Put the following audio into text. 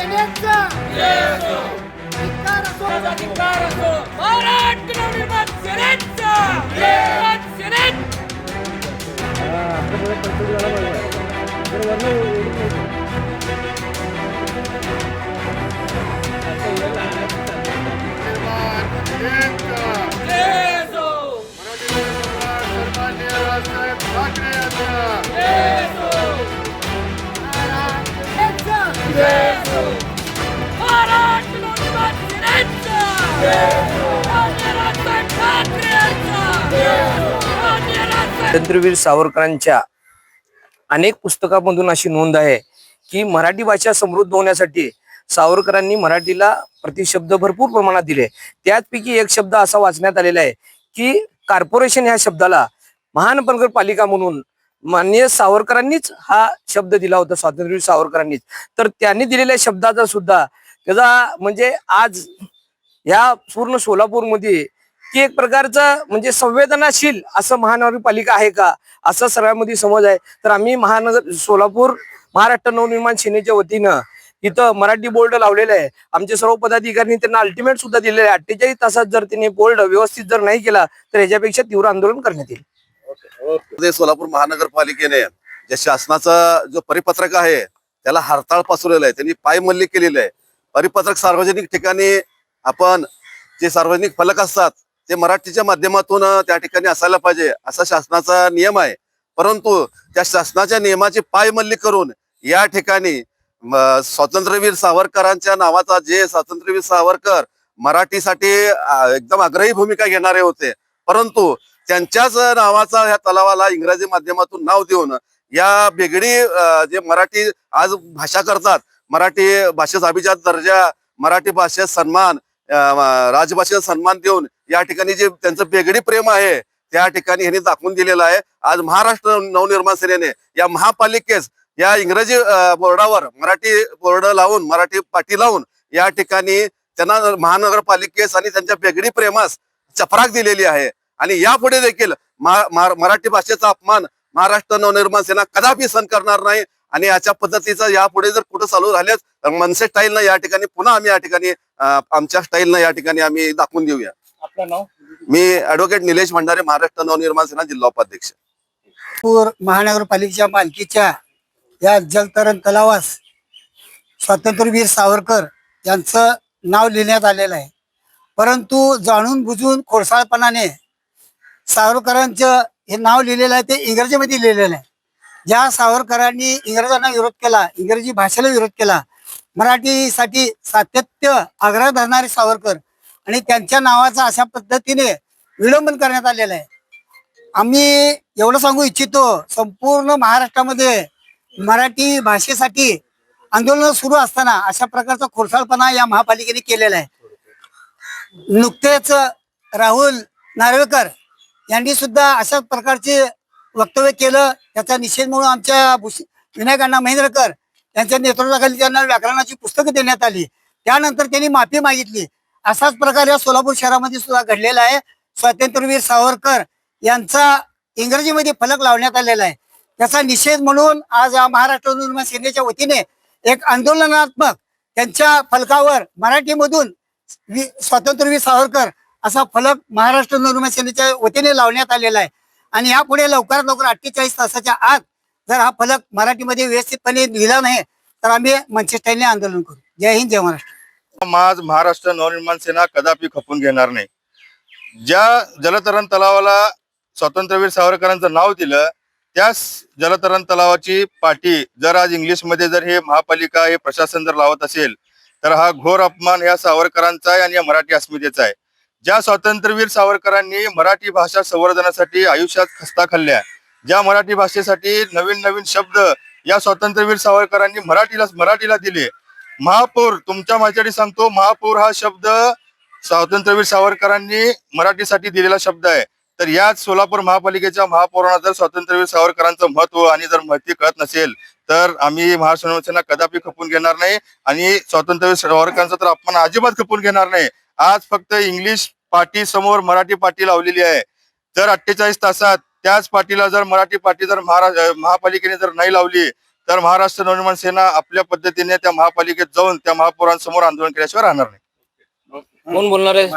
सेनेचा धिक्कार असो, अधिकार असो महाराष्ट्र नवनिर्माण सेनेचा सेनेत जय असो सन्माननीय राजसाहेब ठाकरे यांचा जय असो महाराष्ट्र सेनेचा जय असो महाराष्ट्र नवनिर्माण सेनेचा माननीय राजसाहेब ठाकरे यांचा माननीय राजसाहेब स्वातंत्र्यवीर सावरकरांच्या अनेक पुस्तकांमधून अशी नोंद आहे की मराठी भाषा समृद्ध होण्यासाठी सावरकरांनी मराठीला प्रतिशब्द भरपूर प्रमाणात दिले. त्याचपैकी एक शब्द असा वाचण्यात आलेला आहे की कॉर्पोरेशन ह्या शब्दाला महानगरपालिका म्हणून माननीय सावरकरांनीच हा शब्द दिला होता, स्वातंत्र्यवीर सावरकरांनीच. तर त्यांनी दिलेल्या शब्दाचा सुद्धा त्याचा म्हणजे आज ह्या पूर्ण सोलापूरमध्ये की एक प्रकारचं म्हणजे संवेदनाशील असं महानगरपालिका आहे का असं सगळ्यामध्ये समज आहे. तर आम्ही सोलापूर महाराष्ट्र नवनिर्माण सेनेच्या वतीनं इथं मराठी बोर्ड लावलेलं आहे. आमचे सर्व पदाधिकाऱ्यांनी त्यांना अल्टिमेट सुद्धा दिलेले आहे. 48 तासात जर त्यांनी बोर्ड व्यवस्थित जर नाही केला तर ह्याच्यापेक्षा तीव्र आंदोलन करण्यात येईल. सोलापूर महानगरपालिकेने ज्या शासनाचा जो परिपत्रक आहे त्याला हरताळ पसरलेला आहे, त्यांनी पायमल्ली केलेलं आहे. परिपत्रक सार्वजनिक ठिकाणी आपण जे सार्वजनिक फलक असतात ते मराठीच्या माध्यमातून त्या ठिकाणी असायला पाहिजे असा शासनाचा नियम आहे. परंतु त्या शासनाच्या नियमाची पायमल्ली करून या ठिकाणी स्वातंत्र्यवीर सावरकरांच्या नावाचा जे स्वातंत्र्यवीर सावरकर मराठीसाठी एकदम आग्रही भूमिका घेणारे होते, परंतु त्यांच्याच नावाचा ह्या तलावाला इंग्रजी माध्यमातून नाव देऊन या बेगडी जे मराठी आज भाषा करतात, मराठी भाषेचा अभिजात दर्जा, मराठी भाषेत सन्मान, राजभाषेचा सन्मान देऊन या ठिकाणी जे त्यांचं बेगडी प्रेम आहे त्या ठिकाणी ह्यांनी दाखवून दिलेलं आहे. आज महाराष्ट्र नवनिर्माण सेनेने या महापालिकेस या इंग्रजी बोर्डावर मराठी बोर्ड लावून, मराठी पाटी लावून या ठिकाणी त्यांना महानगरपालिकेस आणि त्यांच्या बेगडी प्रेमास चपराक दिलेली आहे. आणि यापुढे देखील मराठी भाषेचा अपमान महाराष्ट्र नवनिर्माण सेना कदापि सहन करणार नाही. आणि अशा पद्धतीचा यापुढे जर कुठं चालू झाल्यास तर मनसे स्टाईलनं या ठिकाणी पुन्हा आम्ही या ठिकाणी आमच्या स्टाईलनं या ठिकाणी आम्ही दाखवून देऊया. आपलं नाव मी ऍडव्होकेट निलेश भंडारे, महाराष्ट्र नवनिर्माण सेना जिल्हा उपाध्यक्ष. महानगरपालिकेच्या मालकीच्या या जलतरण तलावास स्वातंत्र्यवीर सावरकर यांचं नाव लिहिण्यात आलेलं आहे. परंतु जाणून बुजून खोडसाळपणाने सावरकरांचं हे नाव लिहिलेलं आहे ते इंग्रजीमध्ये लिहिलेलं आहे. ज्या सावरकरांनी इंग्रजांना विरोध केला, इंग्रजी भाषेला विरोध केला, मराठीसाठी सातत्य आग्रह धरणारे सावरकर आणि त्यांच्या नावाचा अशा पद्धतीने विडंबन करण्यात आलेलं आहे. आम्ही एवढं सांगू इच्छितो, संपूर्ण महाराष्ट्रामध्ये मराठी भाषेसाठी आंदोलन सुरू असताना अशा प्रकारचा खोडसाळपणा या महापालिकेने केलेला आहे. नुकतेच राहुल नार्वेकर यांनी सुद्धा अशा प्रकारचे वक्तव्य केलं. त्याचा निषेध म्हणून आमच्या विनायक अण्णा महेंद्रकर यांच्या नेतृत्वाखाली त्यांना व्याकरणाची पुस्तकं देण्यात आली. त्यानंतर त्यांनी माफी मागितली. असाच प्रकार या सोलापूर शहरामध्ये सुद्धा घडलेला आहे. स्वातंत्र्यवीर सावरकर यांचा इंग्रजीमध्ये फलक लावण्यात आलेला आहे. त्याचा निषेध म्हणून आज महाराष्ट्र नवनिर्माण सेनेच्या वतीने एक आंदोलनात्मक त्यांच्या फलकावर मराठीमधून स्वातंत्र्यवीर सावरकर असा फलक महाराष्ट्र नवनिर्माण सेनेच्या वतीने लावण्यात आलेला आहे. आणि यापुढे लवकरात लवकर 48 तासाच्या आत जर हा फलक मराठीमध्ये व्यवस्थितपणे लिहिला नाही तर आम्ही मनसे स्टाईलने आंदोलन करू. जय हिंद, जय महाराष्ट्र. आज महाराष्ट्र नवनिर्माण सेना कदापि खपून घेणार नाही. ज्या जलतरण तलावाला स्वातंत्र्यवीर सावरकरांचं नाव दिलं त्याच जलतरण तलावाची पाटी जर आज इंग्लिशमध्ये जर हे महापालिका हे प्रशासन जर लावत असेल तर हा घोर अपमान या सावरकरांचा आहे आणि या मराठी अस्मितेचा आहे. ज्या स्वातंत्र्यवीर सावरकरांनी मराठी भाषा संवर्धनासाठी आयुष्यात खस्ता खाल्ल्या, ज्या मराठी भाषेसाठी नवीन नवीन शब्द या स्वातंत्र्यवीर सावरकरांनी मराठीला दिले. महापौर, तुमच्या माहितीसाठी सांगतो, महापौर हा शब्द स्वातंत्र्यवीर सावरकरांनी मराठीसाठी दिलेला शब्द आहे. तर याच सोलापूर महापालिकेच्या महापौरांना जर स्वातंत्र्यवीर सावरकरांचं महत्व आणि जर माहिती कळत नसेल तर आम्ही महाराष्ट्र नवनिर्माण सेना कदापि खपून घेणार नाही आणि स्वातंत्र्यवीर सावरकरांचा तर आपण अजिबात खपून घेणार नाही. आज फक्त इंग्लिश पाटी समोर मराठी पाटी लावलेली आहे. जर 48 तासात त्याच पाटीला जर मराठी पाटी जर महापालिकेने जर नाही लावली तर महाराष्ट्र नवनिर्माण सेना आपल्या पद्धतीने त्या महापालिकेत जाऊन त्या महापौरांसमोर आंदोलन केल्याशिवाय राहणार नाही. कोण बोलणार आहे?